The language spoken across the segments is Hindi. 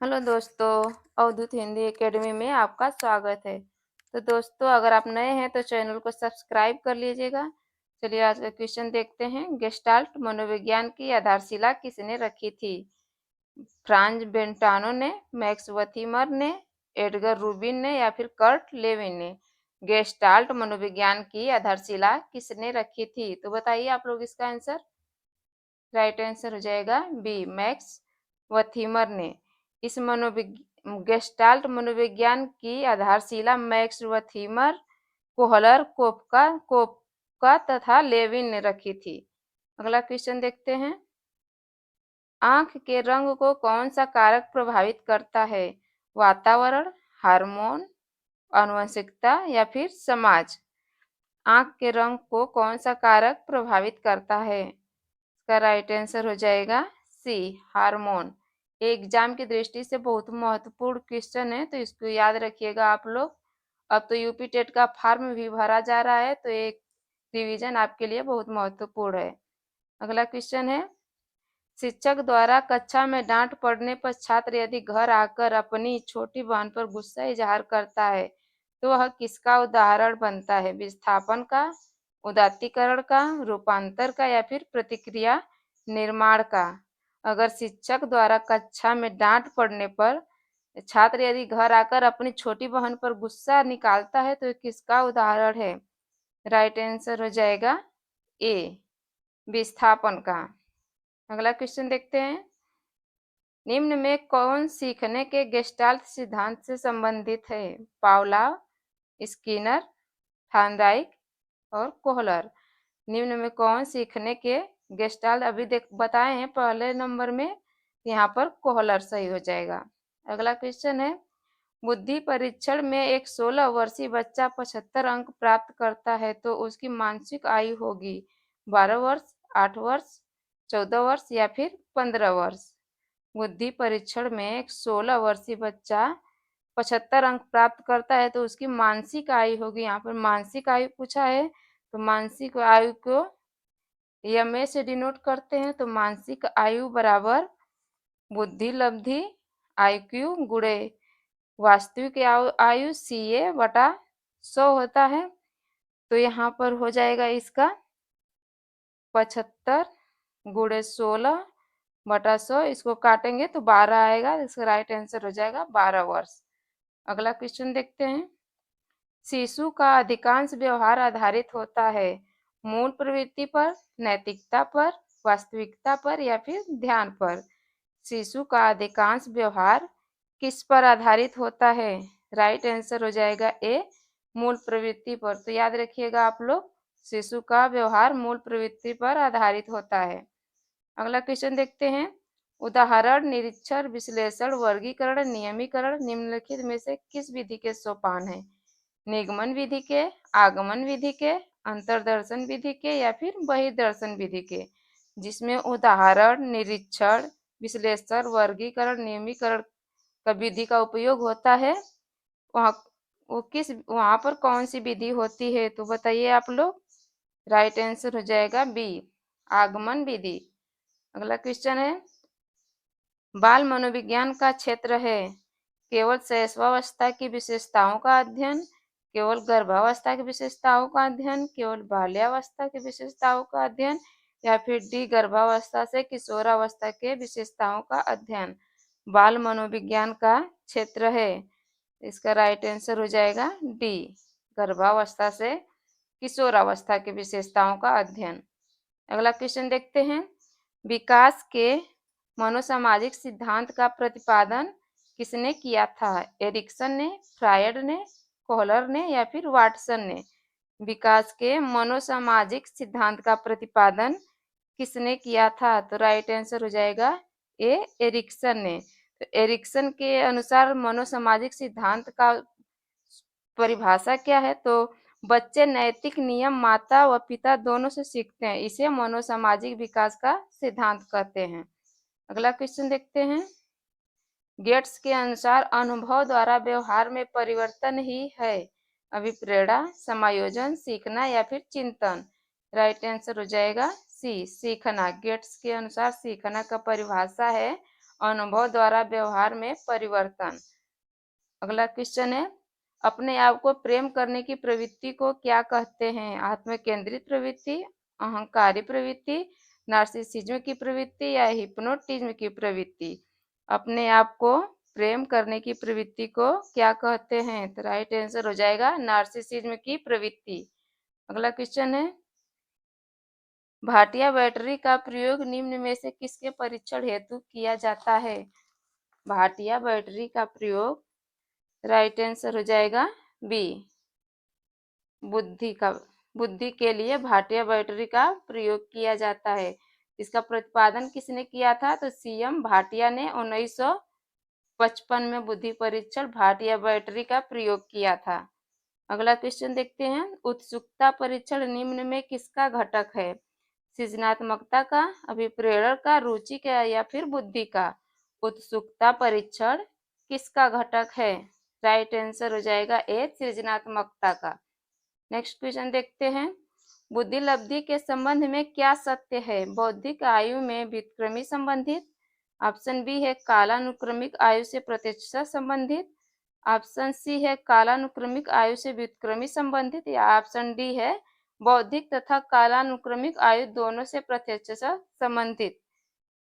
हेलो दोस्तों, अवधूत हिंदी एकेडमी में आपका स्वागत है। तो दोस्तों, अगर आप नए हैं तो चैनल को सब्सक्राइब कर लीजिएगा। चलिए आज का क्वेश्चन देखते हैं। गेस्टाल्ट मनोविज्ञान की आधारशिला किसने रखी थी? फ्रांज बेंटानो ने, मैक्स वथीमर ने, एडगर रूबिन ने या फिर कर्ट लेविन ने? गेस्टाल्ट मनोविज्ञान की आधारशिला किसने रखी थी? तो बताइए आप लोग इसका आंसर। राइट आंसर हो जाएगा बी, मैक्स वथीमर ने। इस गेस्टाल्ट मनोविज्ञान की आधारशिला मैक्स वथीमर, कोहलर, कोपका तथा लेविन ने रखी थी। अगला क्वेश्चन देखते हैं। आंख के रंग को कौन सा कारक प्रभावित करता है? वातावरण, हार्मोन, आनुवंशिकता या फिर समाज? आंख के रंग को कौन सा कारक प्रभावित करता है? इसका राइट आंसर हो जाएगा सी, हार्मोन। एग्जाम की दृष्टि से बहुत महत्वपूर्ण क्वेश्चन है, तो इसको याद रखिएगा आप लोग। अब तो यूपी टेट का फॉर्म भी भरा जा रहा है, तो एक रिवीजन आपके लिए बहुत महत्वपूर्ण है। अगला क्वेश्चन है, शिक्षक द्वारा कक्षा में डांट पड़ने पर छात्र यदि घर आकर अपनी छोटी बहन पर गुस्सा इजहार करता है तो वह किसका उदाहरण बनता है? विस्थापन का, उदात्तीकरण का, रूपांतर का या फिर प्रतिक्रिया निर्माण का? अगर शिक्षक द्वारा कक्षा में डांट पड़ने पर छात्र यदि घर आकर अपनी छोटी बहन पर गुस्सा निकालता है तो किसका उदाहरण है? राइट आंसर हो जाएगा ए, विस्थापन का। अगला क्वेश्चन देखते हैं। निम्न में कौन सीखने के गेस्टाल्ट सिद्धांत से संबंधित है? पावलोव, स्किनर, थॉर्नडाइक और कोहलर। निम्न में कौन सीखने के गेस्टाल्ट अभी बताए हैं पहले नंबर में, यहाँ पर कोहलर सही हो जाएगा। अगला क्वेश्चन है, बुद्धि परीक्षण में एक 16 वर्षीय बच्चा 75 अंक प्राप्त करता है तो उसकी मानसिक आयु होगी 12 वर्ष, 8 वर्ष, 14 वर्ष या फिर 15 वर्ष? बुद्धि परीक्षण में एक 16 वर्षीय बच्चा 75 अंक प्राप्त करता है तो उसकी मानसिक आयु होगी, यहाँ पर मानसिक आयु पूछा है तो मानसिक आयु को एम से डिनोट करते हैं। तो मानसिक आयु बराबर बुद्धि लब्धि IQ गुणे वास्तविक आयु CA बटा 100 होता है। तो यहाँ पर हो जाएगा इसका 75 गुणे 16 बटा 100, इसको काटेंगे तो 12 आएगा। इसका राइट आंसर हो जाएगा 12 वर्ष। अगला क्वेश्चन देखते हैं। शिशु का अधिकांश व्यवहार आधारित होता है मूल प्रवृत्ति पर, नैतिकता पर, वास्तविकता पर या फिर ध्यान पर? शिशु का अधिकांश व्यवहार किस पर आधारित होता है? राइट आंसर हो जाएगा ए, मूल प्रवृत्ति पर। तो याद रखिएगा आप लोग, शिशु का व्यवहार मूल प्रवृत्ति पर आधारित होता है। अगला क्वेश्चन देखते हैं। उदाहरण, निरीक्षण, विश्लेषण, वर्गीकरण, नियमीकरण निम्नलिखित में से किस विधि के सोपान है? निगमन विधि के, आगमन विधि के, अंतर्दर्शन विधि के या फिर बहिर्दर्शन विधि के? जिसमें उदाहरण, निरीक्षण, विश्लेषण, वर्गीकरण, नियमीकरण का विधि का उपयोग होता है, वहां पर कौन सी विधि होती है? तो बताइए आप लोग। राइट आंसर हो जाएगा बी, आगमन विधि। अगला क्वेश्चन है, बाल मनोविज्ञान का क्षेत्र है केवल शैशवावस्था की विशेषताओं का अध्ययन, केवल गर्भावस्था की विशेषताओं का अध्ययन, केवल बाल्यावस्था की विशेषताओं का अध्ययन या फिर डी, गर्भावस्था से किशोरावस्था के विशेषताओं का अध्ययन? बाल मनोविज्ञान का क्षेत्र है, इसका राइट आंसर हो जाएगा डी, गर्भावस्था से किशोरावस्था की विशेषताओं का अध्ययन। अगला क्वेश्चन देखते हैं। विकास के मनोसामाजिक सिद्धांत का प्रतिपादन किसने किया था? एरिक्सन ने, फ्रायड ने, कोहलर ने या फिर वाटसन ने? विकास के मनोसामाजिक सिद्धांत का प्रतिपादन किसने किया था? तो राइट आंसर हो जाएगा ए, एरिक्सन ने। तो एरिक्सन के अनुसार मनोसामाजिक सिद्धांत का परिभाषा क्या है? तो बच्चे नैतिक नियम माता व पिता दोनों से सीखते हैं, इसे मनोसामाजिक विकास का सिद्धांत कहते हैं। अगला क्वेश्चन देखते हैं। गेट्स के अनुसार अनुभव द्वारा व्यवहार में परिवर्तन ही है अभिप्रेरणा, समायोजन, सीखना या फिर चिंतन? राइट आंसर हो जाएगा सी, सीखना। गेट्स के अनुसार सीखना का परिभाषा है अनुभव द्वारा व्यवहार में परिवर्तन। अगला क्वेश्चन है, अपने आप को प्रेम करने की प्रवृत्ति को क्या कहते हैं? आत्मकेंद्रित प्रवृत्ति, अहंकारी प्रवृत्ति, नार्सिसिज्म की प्रवृत्ति या हिप्नोटिज्म की प्रवृत्ति? अपने आप को प्रेम करने की प्रवृत्ति को क्या कहते हैं? तो राइट आंसर हो जाएगा नार्सिसिज्म की प्रवृत्ति। अगला क्वेश्चन है, भाटिया बैटरी का प्रयोग निम्न में से किसके परीक्षण हेतु किया जाता है? भाटिया बैटरी का प्रयोग राइट आंसर हो जाएगा बी, बुद्धि के लिए भाटिया बैटरी का प्रयोग किया जाता है। इसका प्रतिपादन किसने किया था? तो सीएम भाटिया ने 1955 में बुद्धि परीक्षण भाटिया बैटरी का प्रयोग किया था। अगला क्वेश्चन देखते हैं, उत्सुकता परीक्षण निम्न में किसका घटक है? सृजनात्मकता का, अभिप्रेरण का, रुचि का या फिर बुद्धि का? उत्सुकता परीक्षण किसका घटक है? राइट आंसर हो जाएगा ए, सृजनात्मकता का। नेक्स्ट क्वेश्चन देखते हैं, बुद्धि लब्धि के संबंध में क्या सत्य है? बौद्धिक आयु में व्युत्क्रमी संबंधित, ऑप्शन बी है कालानुक्रमिक आयु से प्रत्यक्षता संबंधित, ऑप्शन सी है कालानुक्रमिक आयु से व्युत्क्रमी संबंधित या ऑप्शन डी है बौद्धिक तथा कालानुक्रमिक आयु दोनों से प्रत्यक्षता संबंधित।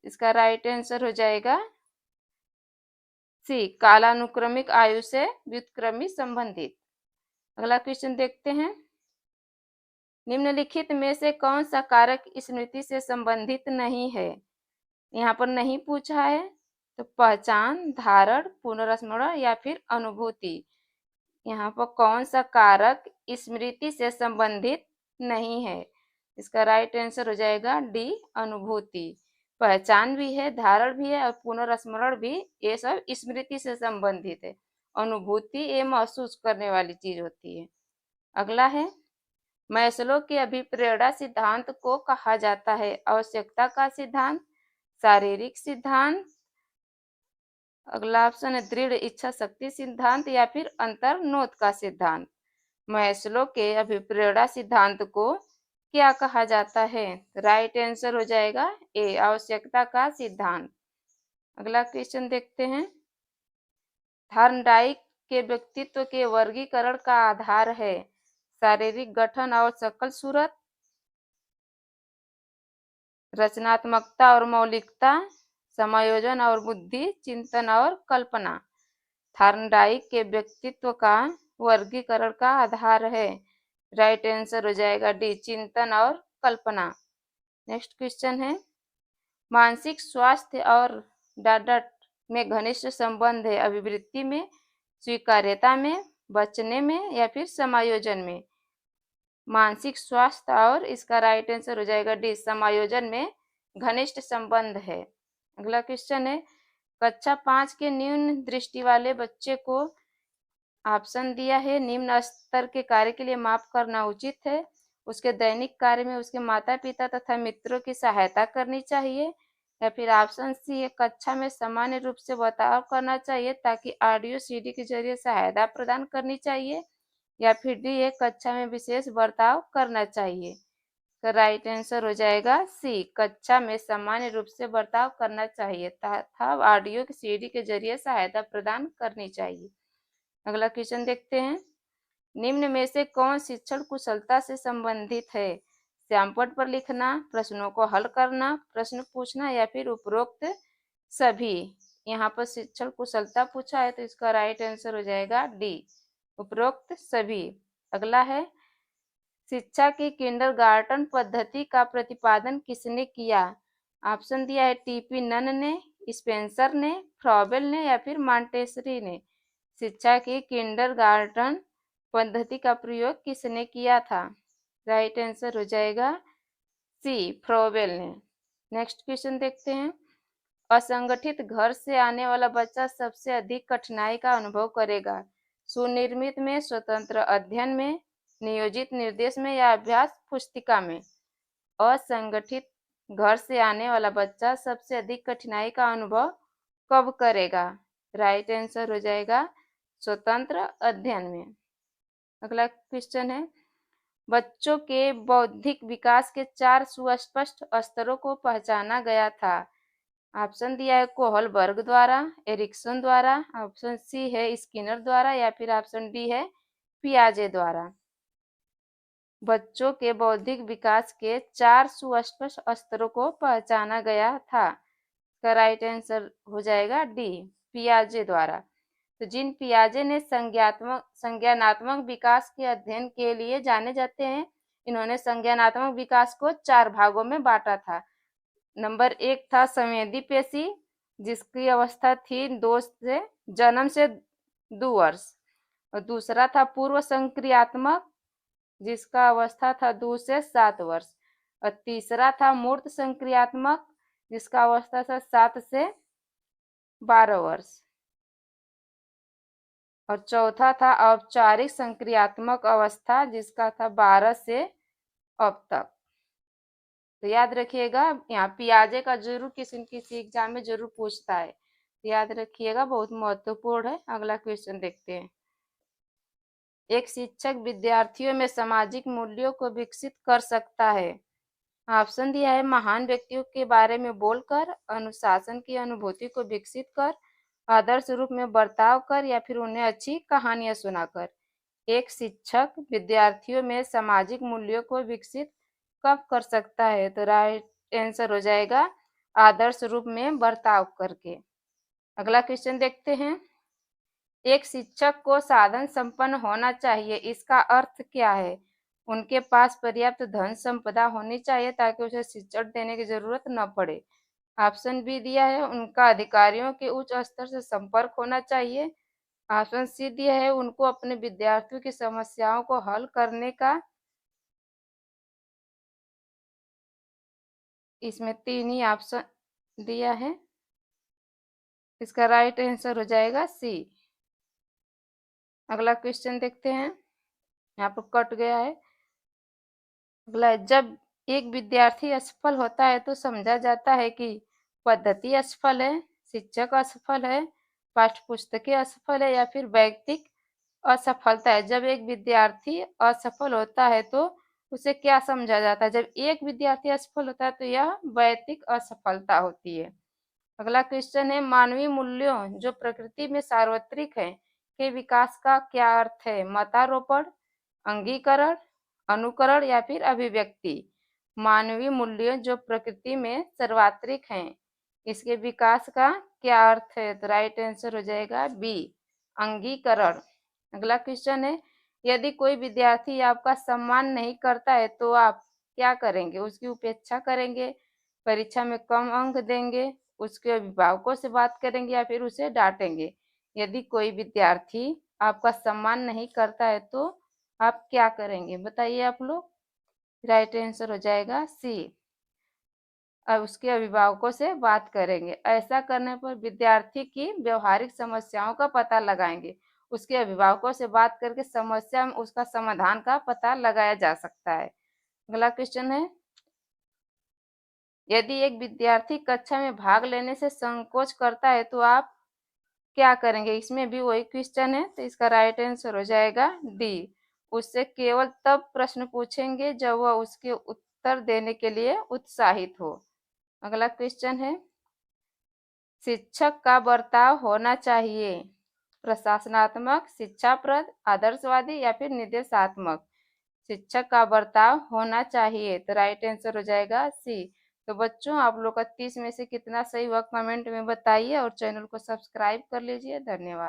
इसका राइट आंसर हो जाएगा सी, कालानुक्रमिक आयु से व्युत्क्रमी संबंधित। अगला क्वेश्चन देखते हैं, निम्नलिखित में से कौन सा कारक स्मृति से संबंधित नहीं है? यहाँ पर नहीं पूछा है, तो पहचान, धारण, पुनर्स्मरण या फिर अनुभूति? यहाँ पर कौन सा कारक स्मृति से संबंधित नहीं है? इसका राइट आंसर हो जाएगा डी, अनुभूति। पहचान भी है, धारण भी है और पुनर्स्मरण भी, ये सब स्मृति से संबंधित है। अनुभूति ये महसूस करने वाली चीज होती है। अगला है, मैस्लो के अभिप्रेरणा सिद्धांत को कहा जाता है? आवश्यकता का सिद्धांत, शारीरिक सिद्धांत, अगला ऑप्शन है दृढ़ इच्छा शक्ति सिद्धांत या फिर अंतर्नोद का सिद्धांत? मैस्लो के अभिप्रेरणा सिद्धांत को क्या कहा जाता है? राइट आंसर हो जाएगा ए, आवश्यकता का सिद्धांत। अगला क्वेश्चन देखते हैं, थॉर्नडाइक के व्यक्तित्व के वर्गीकरण का आधार है? शारीरिक गठन और शकल सूरत, रचनात्मकता और मौलिकता, समायोजन और बुद्धि, चिंतन और कल्पना? थॉर्नडाइक के व्यक्तित्व का वर्गीकरण का आधार है, राइट आंसर हो जाएगा डी, चिंतन और कल्पना। नेक्स्ट क्वेश्चन है, मानसिक स्वास्थ्य और डाडट में घनिष्ठ संबंध है? अभिवृत्ति में, स्वीकार्यता में, बचने में या फिर समायोजन में? मानसिक स्वास्थ्य और इसका राइट आंसर हो जाएगा डी, समायोजन में घनिष्ठ संबंध है। अगला क्वेश्चन है, कक्षा 5 के न्यून दृष्टि वाले बच्चे को ऑप्शन दिया है, निम्न स्तर के कार्य के लिए माफ करना उचित है, उसके दैनिक कार्य में उसके माता पिता तथा मित्रों की सहायता करनी चाहिए, या फिर ऑप्शन सी है कक्षा में सामान्य रूप से बर्ताव करना चाहिए ताकि ऑडियो सीडी के जरिए सहायता प्रदान करनी चाहिए, या फिर डी है कक्षा में विशेष बर्ताव करना चाहिए? तो राइट आंसर हो जाएगा सी, कक्षा में सामान्य रूप से बर्ताव करना चाहिए तथा ऑडियो की सीडी के जरिए सहायता प्रदान करनी चाहिए। अगला क्वेश्चन देखते हैं, निम्न में से कौन शिक्षण कुशलता से संबंधित है? श्यामपट्ट पर लिखना, प्रश्नों को हल करना, प्रश्न पूछना या फिर उपरोक्त सभी? यहाँ पर शिक्षण कुशलता पूछा है तो इसका राइट आंसर हो जाएगा डी, उपरोक्त सभी। अगला है, शिक्षा की किंडरगार्टन पद्धति का प्रतिपादन किसने किया? ऑप्शन दिया है टीपी नन ने, स्पेंसर ने, फ्रॉबेल ने या फिर मॉन्टेसरी ने? शिक्षा की किंडरगार्टन पद्धति का प्रयोग किसने किया था? राइट आंसर हो जाएगा सी, फ्रॉबेल ने। नेक्स्ट क्वेश्चन देखते हैं, असंगठित घर से आने वाला बच्चा सबसे अधिक कठिनाई का अनुभव करेगा? सुनिर्मित में, स्वतंत्र अध्ययन में, नियोजित निर्देश में या अभ्यास पुस्तिका में? असंगठित घर से आने वाला बच्चा सबसे अधिक कठिनाई का अनुभव कब करेगा? राइट आंसर हो जाएगा स्वतंत्र अध्ययन में। अगला क्वेश्चन है, बच्चों के बौद्धिक विकास के 4 सुस्पष्ट स्तरों को पहचाना गया था? ऑप्शन दिया है कोहलबर्ग द्वारा, एरिक्सन द्वारा, ऑप्शन सी है स्किनर द्वारा या फिर ऑप्शन डी है पियाजे द्वारा। बच्चों के बौद्धिक विकास के 4 सुस्पष्ट स्तरों को पहचाना गया था। इसका राइट आंसर हो जाएगा डी, पियाजे द्वारा। तो जीन पियाजे ने संज्ञानात्मक विकास के अध्ययन के लिए जाने जाते हैं। इन्होंने संज्ञानात्मक विकास को 4 भागों में बांटा था। नंबर 1 था संवेदी पेशी, जिसकी अवस्था थी जन्म से 2 वर्ष। और दूसरा था पूर्व संक्रियात्मक, जिसका अवस्था था 2 से 7 वर्ष। और तीसरा था मूर्त संक्रियात्मक, जिसका अवस्था था 7 से 12 वर्ष। और चौथा था औपचारिक संक्रियात्मक अवस्था, जिसका था 12 से अब तक। तो याद रखिएगा, यहाँ पियाजे का जरूर किसी न किसी एग्जाम में जरूर पूछता है, तो याद रखिएगा, बहुत महत्वपूर्ण है। अगला क्वेश्चन देखते हैं। एक शिक्षक विद्यार्थियों में सामाजिक मूल्यों को विकसित कर सकता है। ऑप्शन दिया है महान व्यक्तियों के बारे में बोलकर, अनुशासन की अनुभूति को विकसित कर, आदर्श रूप में बर्ताव कर या फिर उन्हें अच्छी कहानियां सुनाकर। एक शिक्षक विद्यार्थियों में सामाजिक मूल्यों को विकसित कब कर सकता है? तो राइट आंसर हो जाएगा आदर्श रूप में बर्ताव करके। अगला क्वेश्चन देखते हैं। एक शिक्षक को साधन संपन्न होना चाहिए, इसका अर्थ क्या है? उनके पास पर्याप्त धन संपदा होनी चाहिए ताकि उसे शिक्षण देने की जरूरत न पड़े। ऑप्शन बी दिया है उनका अधिकारियों के उच्च स्तर से संपर्क होना चाहिए। ऑप्शन सी दिया है उनको अपने विद्यार्थियों की समस्याओं को हल करने का। इसमें 3 ही ऑप्शन दिया है। इसका राइट आंसर हो जाएगा सी। अगला क्वेश्चन देखते हैं। यहाँ पर कट गया है। अगला, जब एक विद्यार्थी असफल होता है तो समझा जाता है कि पद्धति असफल है, शिक्षक असफल है, पाठ्य पुस्तकें असफल है या फिर वैयक्तिक असफलता है। जब एक विद्यार्थी असफल होता है तो उसे क्या समझा जाता है? जब एक विद्यार्थी असफल होता है तो यह वैयक्तिक असफलता होती है। अगला क्वेश्चन है मानवीय मूल्यों जो प्रकृति में सार्वत्रिक है के विकास का क्या अर्थ है? मतारोपण, अंगीकरण, अनुकरण या फिर अभिव्यक्ति। मानवीय मूल्यों जो प्रकृति में सर्वत्रिक हैं, इसके विकास का क्या अर्थ है? तो राइट आंसर हो जाएगा बी, अंगीकरण। अगला क्वेश्चन है यदि कोई विद्यार्थी आपका सम्मान नहीं करता है तो आप क्या करेंगे? उसकी उपेक्षा करेंगे, परीक्षा में कम अंक देंगे, उसके अभिभावकों से बात करेंगे या फिर उसे डांटेंगे? यदि कोई विद्यार्थी आपका सम्मान नहीं करता है तो आप क्या करेंगे? बताइए आप लोग। राइट आंसर हो जाएगा सी, अब उसके अभिभावकों से बात करेंगे। ऐसा करने पर विद्यार्थी की व्यवहारिक समस्याओं का पता लगाएंगे। उसके अभिभावकों से बात करके समस्या में उसका समाधान का पता लगाया जा सकता है। अगला क्वेश्चन है यदि एक विद्यार्थी कक्षा में भाग लेने से संकोच करता है तो आप क्या करेंगे? इसमें भी वही क्वेश्चन है, तो इसका राइट आंसर हो जाएगा डी, उससे केवल तब प्रश्न पूछेंगे जब वह उसके उत्तर देने के लिए उत्साहित हो। अगला क्वेश्चन है शिक्षक का बर्ताव होना चाहिए प्रशासनात्मक, शिक्षाप्रद, आदर्शवादी या फिर निर्देशात्मक। शिक्षक का बर्ताव होना चाहिए, तो राइट आंसर हो जाएगा सी। तो बच्चों आप लोग का 30 में से कितना सही हुआ कमेंट में बताइए और चैनल को सब्सक्राइब कर लीजिए। धन्यवाद।